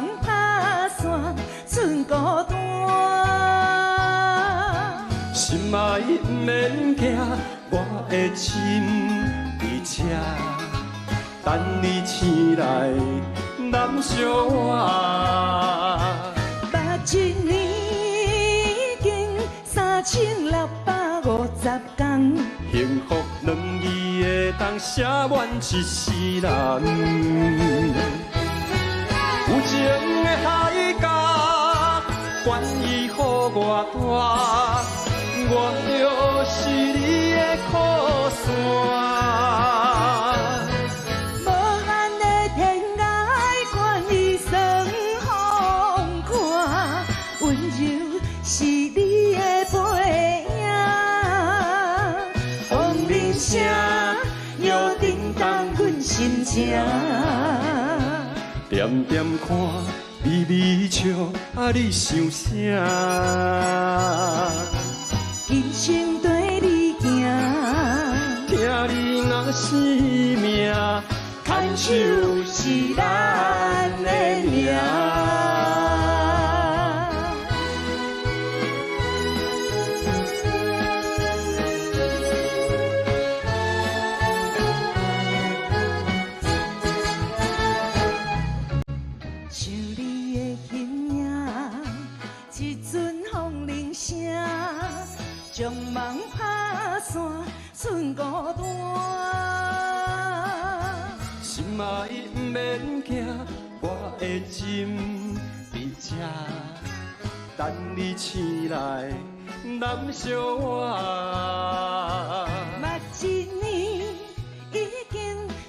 梦打散，剩孤单。心爱免惊，我的心在这，等你醒来难相偎。目一年已经3650天，幸福两字会当写满一世人。有情的海角，愿意予我带，我就是你的靠山。无限的天涯，愿意算风看，温柔是你的背影。风铃声，摇叮当阮心情。点点看，微微笑，你想啥？今生对你行，听你若生命，牵手是咱的命。像你的形影，一阵风铃声，将梦打散，剩孤单。心爱免惊，我的心在这，等你醒来难相偎。目一年已经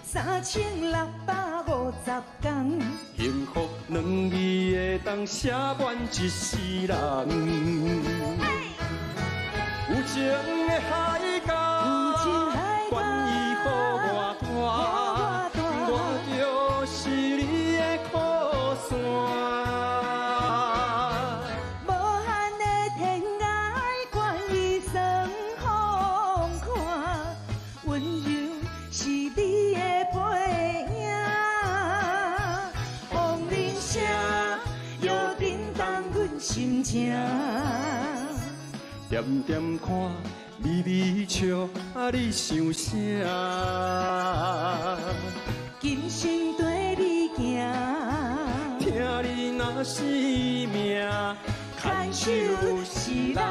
3650天，幸福两字会当写满一世人。有情的海角，愿意予我带，我就是你的靠山。无限的天涯，愿意算风看，温柔是你的背影。风铃声，摇叮当阮心情。点点看，微微笑，你想啥？今生对你行，听你若生命，牵手是咱